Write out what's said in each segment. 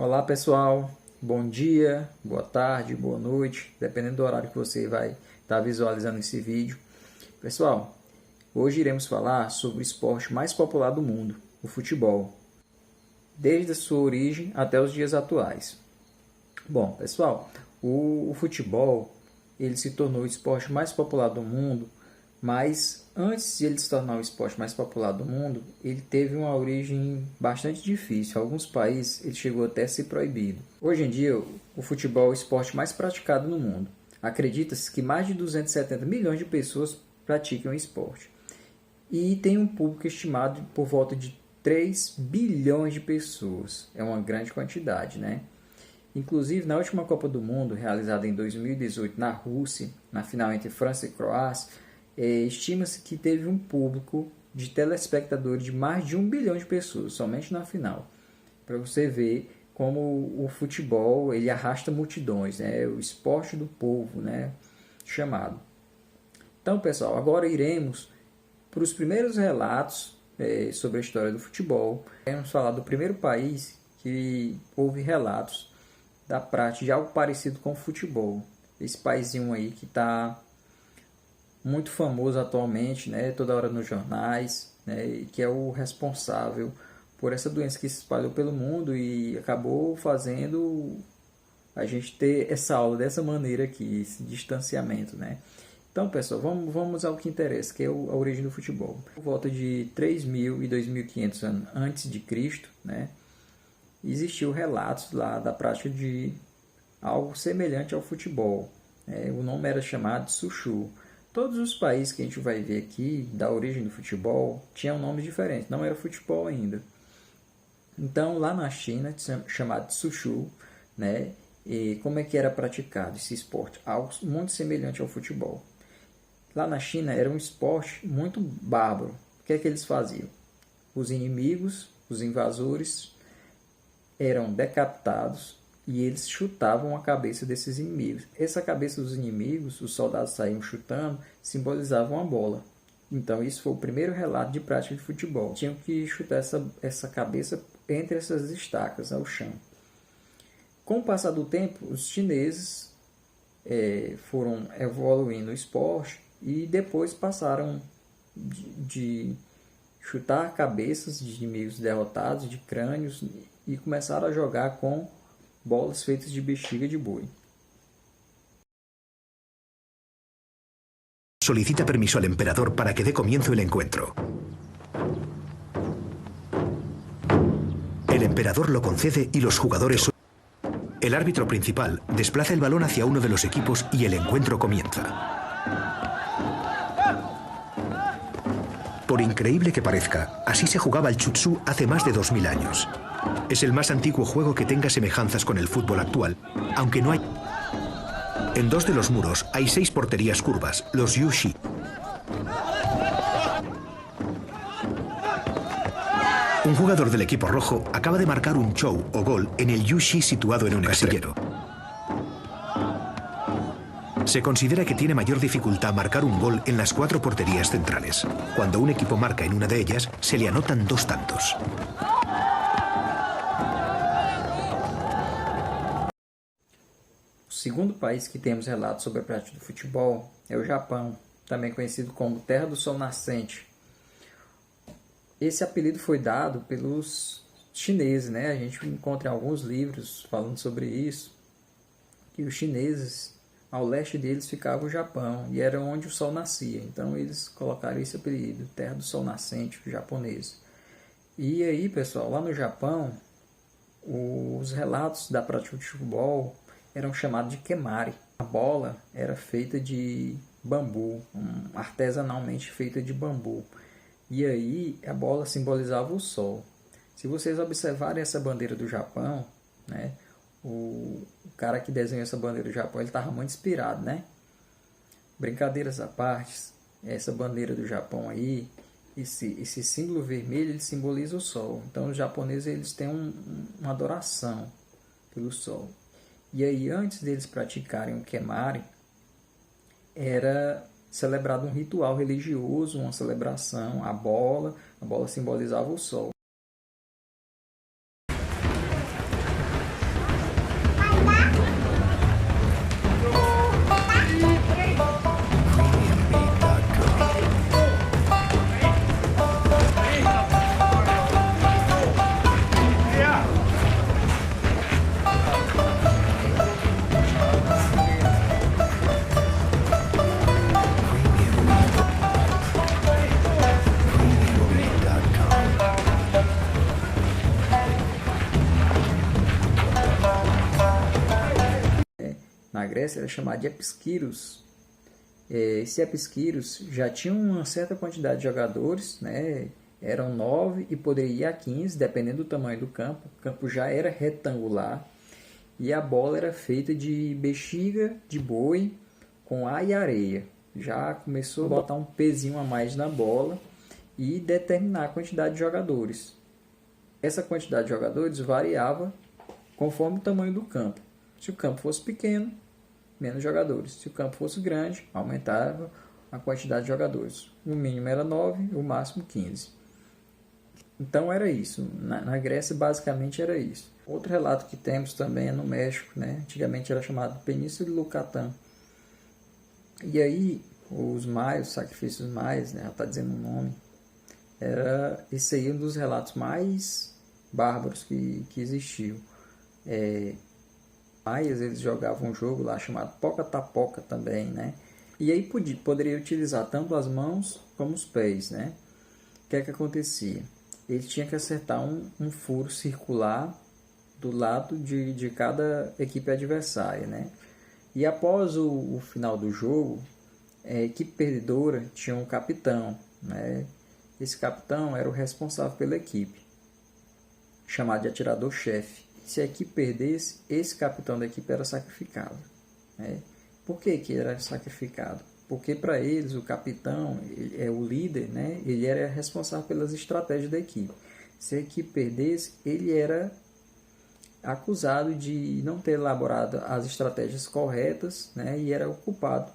Olá pessoal, bom dia, boa tarde, boa noite, dependendo do horário que você vai estar visualizando esse vídeo. Pessoal, hoje iremos falar sobre o esporte mais popular do mundo, o futebol, desde a sua origem até os dias atuais. Bom, pessoal, o futebol ele se tornou o esporte mais popular do mundo, mas antes de ele se tornar o esporte mais popular do mundo, ele teve uma origem bastante difícil. Em alguns países ele chegou até a ser proibido. Hoje em dia, o futebol é o esporte mais praticado no mundo. Acredita-se que mais de 270 milhões de pessoas praticam o esporte. E tem um público estimado por volta de 3 bilhões de pessoas. É uma grande quantidade, né? Inclusive, na última Copa do Mundo, realizada em 2018 na Rússia, na final entre França e Croácia, estima-se que teve um público de telespectadores de mais de 1 bilhão de pessoas, somente na final. Para você ver como o futebol ele arrasta multidões, né? É o esporte do povo, né? Chamado. Então, pessoal, agora iremos para os primeiros relatos sobre a história do futebol. Vamos falar do primeiro país que houve relatos da prática de algo parecido com o futebol. Esse paísinho aí que está muito famoso atualmente, né, toda hora nos jornais, né, e que é o responsável por essa doença que se espalhou pelo mundo e acabou fazendo a gente ter essa aula dessa maneira aqui, esse distanciamento, né. Então, pessoal, vamos ao que interessa, que é a origem do futebol. Por volta de 3.000 e 2.500 anos antes de Cristo, né, existiu relatos lá da prática de algo semelhante ao futebol. O nome era chamado de Sushu. Todos os países que a gente vai ver aqui, da origem do futebol, tinham nomes diferentes, não era futebol ainda. Então, lá na China, chamado de Sushu, né, e como é que era praticado esse esporte? Algo muito semelhante ao futebol. Lá na China era um esporte muito bárbaro. O que é que eles faziam? Os inimigos, os invasores, eram decapitados e eles chutavam a cabeça desses inimigos. Essa cabeça dos inimigos, os soldados saíam chutando, simbolizavam a bola. Então, isso foi o primeiro relato de prática de futebol. Tinham que chutar essa cabeça entre essas estacas ao chão. Com o passar do tempo, os chineses foram evoluindo o esporte e depois passaram de chutar cabeças de inimigos derrotados, de crânios, e começaram a jogar com bolas feitas de bexiga de boi. Solicita permiso al emperador para que dé comienzo el encuentro. El emperador lo concede y los jugadores... El árbitro principal desplaza el balón hacia uno de los equipos y el encuentro comienza. Por increíble que parezca, así se jugaba el Chutsu hace más de 2000 años. Es el más antiguo juego que tenga semejanzas con el fútbol actual, aunque no hay... En dos de los muros hay 6 porterías curvas, los Yushi. Un jugador del equipo rojo acaba de marcar un chou o gol en el Yushi situado en un casillero. Se considera que tiene mayor dificultad marcar un gol en las 4 porterías centrales. Cuando un equipo marca en una de ellas, se le anotan 2 tantos. O segundo país que temos relatos sobre a prática do futebol é o Japão, também conhecido como Terra do Sol Nascente. Esse apelido foi dado pelos chineses, né? A gente encontra em alguns livros falando sobre isso, que os chineses, ao leste deles ficava o Japão, e era onde o sol nascia. Então eles colocaram esse apelido, Terra do Sol Nascente, japonês. E aí, pessoal, lá no Japão, os relatos da prática de futebol eram chamados de kemari. A bola era feita de bambu, artesanalmente feita de bambu. E aí a bola simbolizava o sol. Se vocês observarem essa bandeira do Japão, né, o cara que desenhou essa bandeira do Japão, ele estava muito inspirado, né? Brincadeiras à parte, essa bandeira do Japão aí, esse símbolo vermelho, ele simboliza o sol. Então os japoneses eles têm uma adoração pelo sol. E aí, antes deles praticarem o kemari, era celebrado um ritual religioso, uma celebração, a bola simbolizava o sol. Grécia era chamado de episquíros. Esse episquíros já tinha uma certa quantidade de jogadores, né? Eram 9 e poderia ir a 15, dependendo do tamanho do campo. O campo já era retangular e a bola era feita de bexiga de boi com ar e areia. Já começou a botar um pezinho a mais na bola e determinar a quantidade de jogadores. Essa quantidade de jogadores variava conforme o tamanho do campo. Se o campo fosse pequeno, menos jogadores. Se o campo fosse grande, aumentava a quantidade de jogadores. O mínimo era 9, o máximo 15. Então era isso. Na Grécia, basicamente, era isso. Outro relato que temos também é no México, né? Antigamente era chamado Península de Yucatán. E aí, os maias, os sacrifícios maias, né? Já está dizendo o nome. Esse aí um dos relatos mais bárbaros que existiu. Maias, eles jogavam um jogo lá chamado Poca-Tapoca também, né? E aí poderia utilizar tanto as mãos como os pés, né? O que é que acontecia? Ele tinha que acertar um furo circular do lado de cada equipe adversária, né? E após o final do jogo, a equipe perdedora tinha um capitão, né? Esse capitão era o responsável pela equipe, chamado de atirador-chefe. Se a equipe perdesse, esse capitão da equipe era sacrificado, né? Por que era sacrificado? Porque para eles o capitão é o líder, né? Ele era responsável pelas estratégias da equipe. Se a equipe perdesse, ele era acusado de não ter elaborado as estratégias corretas, né? E era o culpado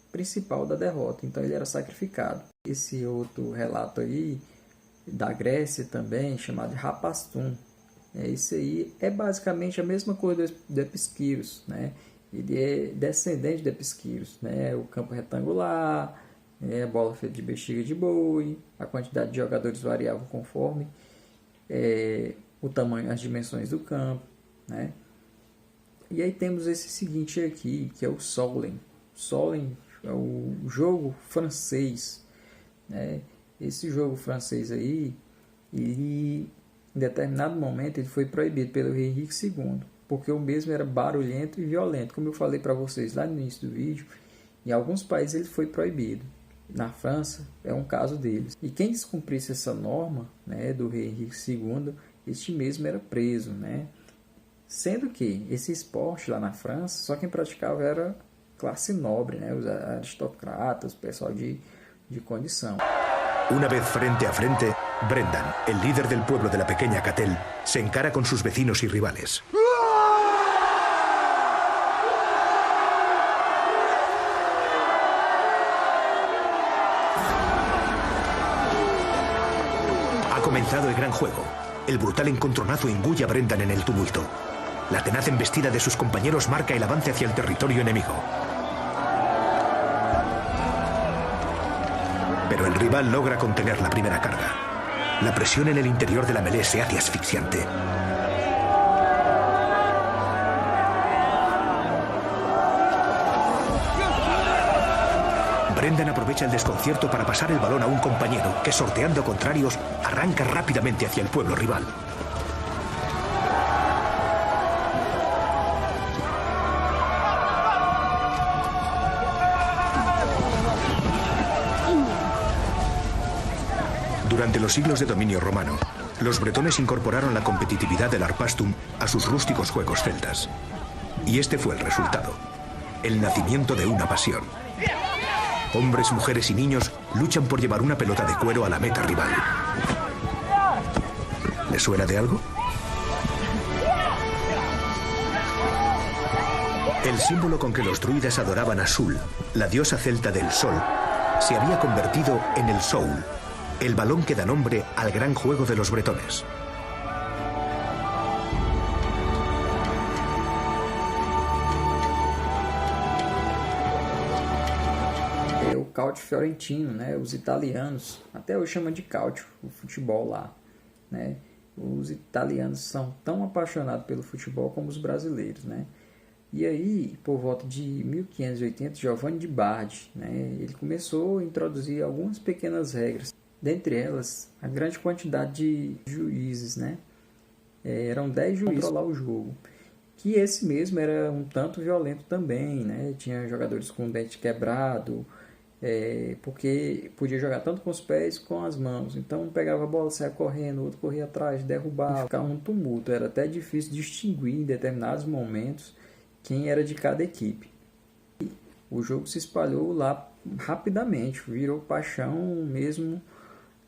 principal da derrota. Então ele era sacrificado. Esse outro relato aí da Grécia também, chamado de Rapastum. Isso aí é basicamente a mesma coisa do Episquíros, né? Ele é descendente do Episquíros, né? O campo retangular, a bola feita de bexiga de boi, a quantidade de jogadores variava conforme o tamanho, as dimensões do campo, né? E aí temos esse seguinte aqui, que é o Solheim. Solheim é o jogo francês, né? Esse jogo francês aí, ele, em determinado momento, ele foi proibido pelo rei Henrique II, porque o mesmo era barulhento e violento. Como eu falei para vocês lá no início do vídeo, em alguns países ele foi proibido. Na França é um caso deles. E quem descumprisse essa norma, né, do rei Henrique II, este mesmo era preso, né? Sendo que esse esporte lá na França, só quem praticava era classe nobre, né? Os aristocratas, o pessoal de condição. Una vez frente a frente, Brendan, el líder del pueblo de la pequeña Catel, se encara con sus vecinos y rivales. Ha comenzado el gran juego. El brutal encontronazo engulla a Brendan en el tumulto. La tenaz embestida de sus compañeros marca el avance hacia el territorio enemigo. Pero el rival logra contener la primera carga. La presión en el interior de la melee se hace asfixiante. Brendan aprovecha el desconcierto para pasar el balón a un compañero que, sorteando contrarios, arranca rápidamente hacia el pueblo rival. Durante los siglos de dominio romano, los bretones incorporaron la competitividad del Harpastum a sus rústicos juegos celtas. Y este fue el resultado: el nacimiento de una pasión. Hombres, mujeres y niños luchan por llevar una pelota de cuero a la meta rival. ¿Les suena de algo? El símbolo con que los druidas adoraban a Sul, la diosa celta del sol, se había convertido en el soul, el balón que da nombre al gran juego de los bretones. O Calcio Fiorentino, né? Os italianos, até hoje chamam de Calcio, o futebol lá, né? Os italianos são tão apaixonados pelo futebol como os brasileiros, né? E aí, por volta de 1580, Giovanni de Bardi, né? Ele começou a introduzir algumas pequenas regras. Dentre elas, a grande quantidade de juízes, né? Eram 10 juízes para controlar o jogo. que esse mesmo era um tanto violento também, né? Tinha jogadores com dente quebrado, porque podia jogar tanto com os pés como com as mãos. Então um pegava a bola, saia correndo, o outro corria atrás, derrubava, ficava um tumulto. Era até difícil distinguir em determinados momentos quem era de cada equipe. O jogo se espalhou lá rapidamente, virou paixão mesmo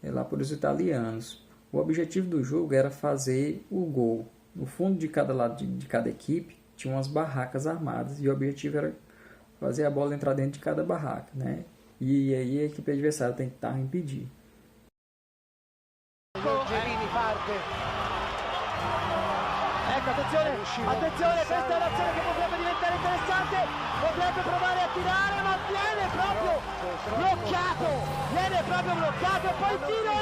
lá por os italianos. O objetivo do jogo era fazer o gol. No fundo de cada lado de cada equipe tinha umas barracas armadas e o objetivo era fazer a bola entrar dentro de cada barraca, né? E aí a equipe adversária tentava impedir. Ecco, attenzione, attenzione, questa è l'azione che potrebbe diventare interessante, potrebbe provare a tirare, ma viene proprio bloccato e poi tiro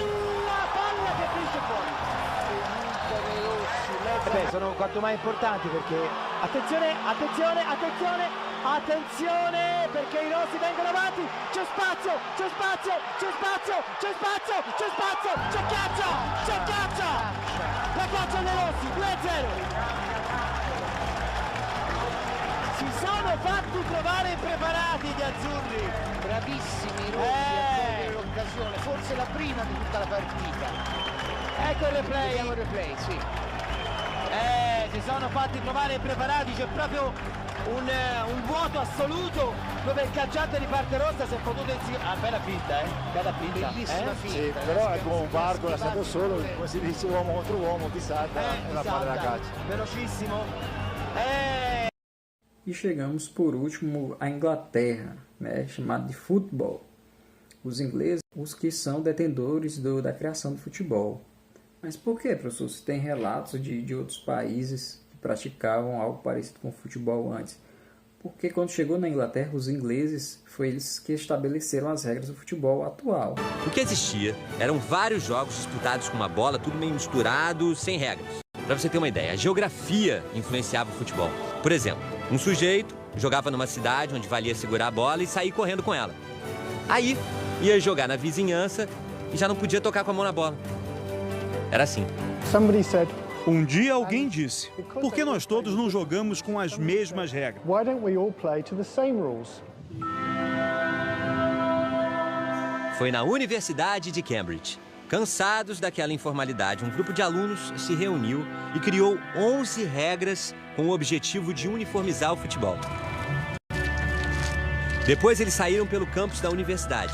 la palla che finisce fuori. Beh, sono quanto mai importanti perché attenzione perché i rossi vengono avanti, c'è spazio, c'è Caccia, la caccia dei rossi, 2-0. Si sono fatti trovare impreparati gli azzurri, bravissimi i rossi a cogliere l'occasione, forse la prima di tutta la partita. Ecco il replay, sì. Si sono fatti trovare impreparati, c'è proprio un vuoto assoluto dove il calciante di parte rossa si è potuto insinuare. Bella finta, bella finta. Bellissima finta. Sì, però è come un parco, è stato solo, come si dice, uomo contro uomo, chi salta e la palla da calcio. Velocissimo. E chegamos por último à Inglaterra, né, chamado de futebol. Os ingleses, os que são detentores da criação do futebol. Mas por que, professor? Se tem relatos de outros países que praticavam algo parecido com o futebol antes. Porque quando chegou na Inglaterra, os ingleses, foi eles que estabeleceram as regras do futebol atual. O que existia eram vários jogos disputados com uma bola, tudo meio misturado, sem regras. Para você ter uma ideia, a geografia influenciava o futebol. Por exemplo, um sujeito jogava numa cidade onde valia segurar a bola e sair correndo com ela. Aí, ia jogar na vizinhança e já não podia tocar com a mão na bola. Era assim. Um dia alguém disse, por que nós todos não jogamos com as mesmas regras? Foi na Universidade de Cambridge. Cansados daquela informalidade, um grupo de alunos se reuniu e criou 11 regras com o objetivo de uniformizar o futebol. Depois eles saíram pelo campus da universidade.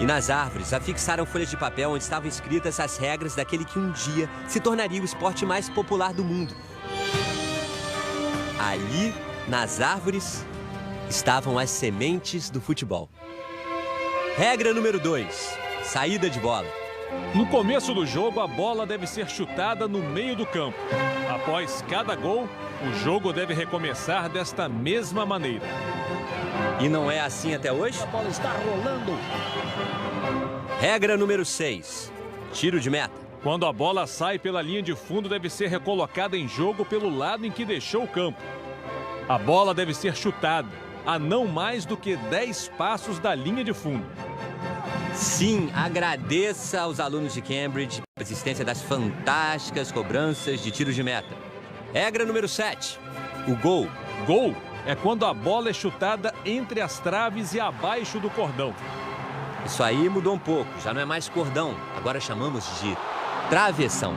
E nas árvores afixaram folhas de papel onde estavam escritas as regras daquele que um dia se tornaria o esporte mais popular do mundo. Ali, nas árvores, estavam as sementes do futebol. Regra número 2, saída de bola. No começo do jogo, a bola deve ser chutada no meio do campo. Após cada gol, o jogo deve recomeçar desta mesma maneira. E não é assim até hoje? A bola está rolando. Regra número 6, tiro de meta. Quando a bola sai pela linha de fundo, deve ser recolocada em jogo pelo lado em que deixou o campo. A bola deve ser chutada a não mais do que 10 passos da linha de fundo. Sim, agradeça aos alunos de Cambridge a existência das fantásticas cobranças de tiro de meta. Regra número 7, o gol. Gol é quando a bola é chutada entre as traves e abaixo do cordão. Isso aí mudou um pouco, já não é mais cordão, agora chamamos de travessão.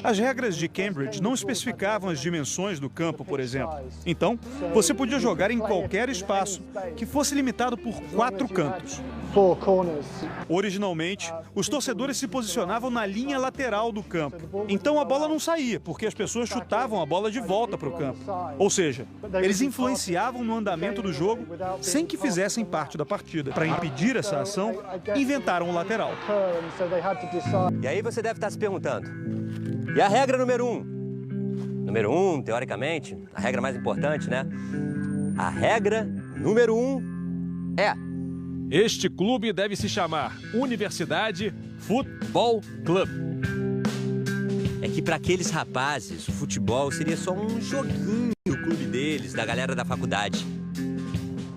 As regras de Cambridge não especificavam as dimensões do campo, por exemplo. Então, você podia jogar em qualquer espaço que fosse limitado por 4 cantos. Originalmente, os torcedores se posicionavam na linha lateral do campo. Então a bola não saía, porque as pessoas chutavam a bola de volta para o campo. Ou seja, eles influenciavam no andamento do jogo sem que fizessem parte da partida. Para impedir essa ação, inventaram o lateral. E aí você deve estar se perguntando, e a regra número 1? Número 1, teoricamente, a regra mais importante, né? A regra número 1 é: este clube deve se chamar Universidade Futebol Club. É que para aqueles rapazes, o futebol seria só um joguinho no clube deles, da galera da faculdade.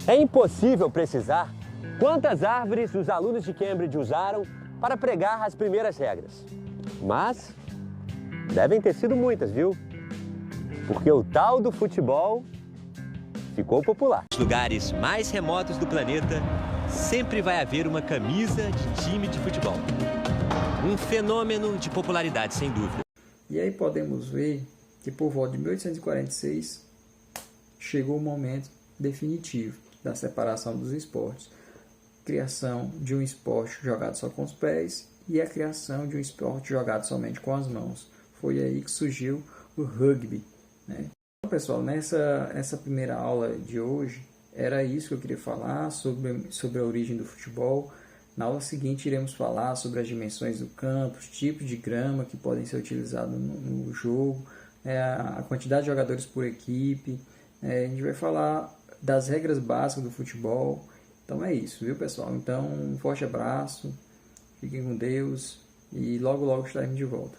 É impossível precisar quantas árvores os alunos de Cambridge usaram para pregar as primeiras regras. Mas Devem ter sido muitas, viu? Porque o tal do futebol ficou popular. Nos lugares mais remotos do planeta, sempre vai haver uma camisa de time de futebol. Um fenômeno de popularidade, sem dúvida. E aí podemos ver que por volta de 1846 chegou o momento definitivo da separação dos esportes. Criação de um esporte jogado só com os pés e a criação de um esporte jogado somente com as mãos. Foi aí que surgiu o rugby, né? Então, pessoal, nessa primeira aula de hoje, era isso que eu queria falar sobre a origem do futebol. Na aula seguinte, iremos falar sobre as dimensões do campo, os tipos de grama que podem ser utilizados no jogo, a quantidade de jogadores por equipe. A gente vai falar das regras básicas do futebol. Então é isso, viu, pessoal? Então, um forte abraço, fiquem com Deus e logo estaremos de volta.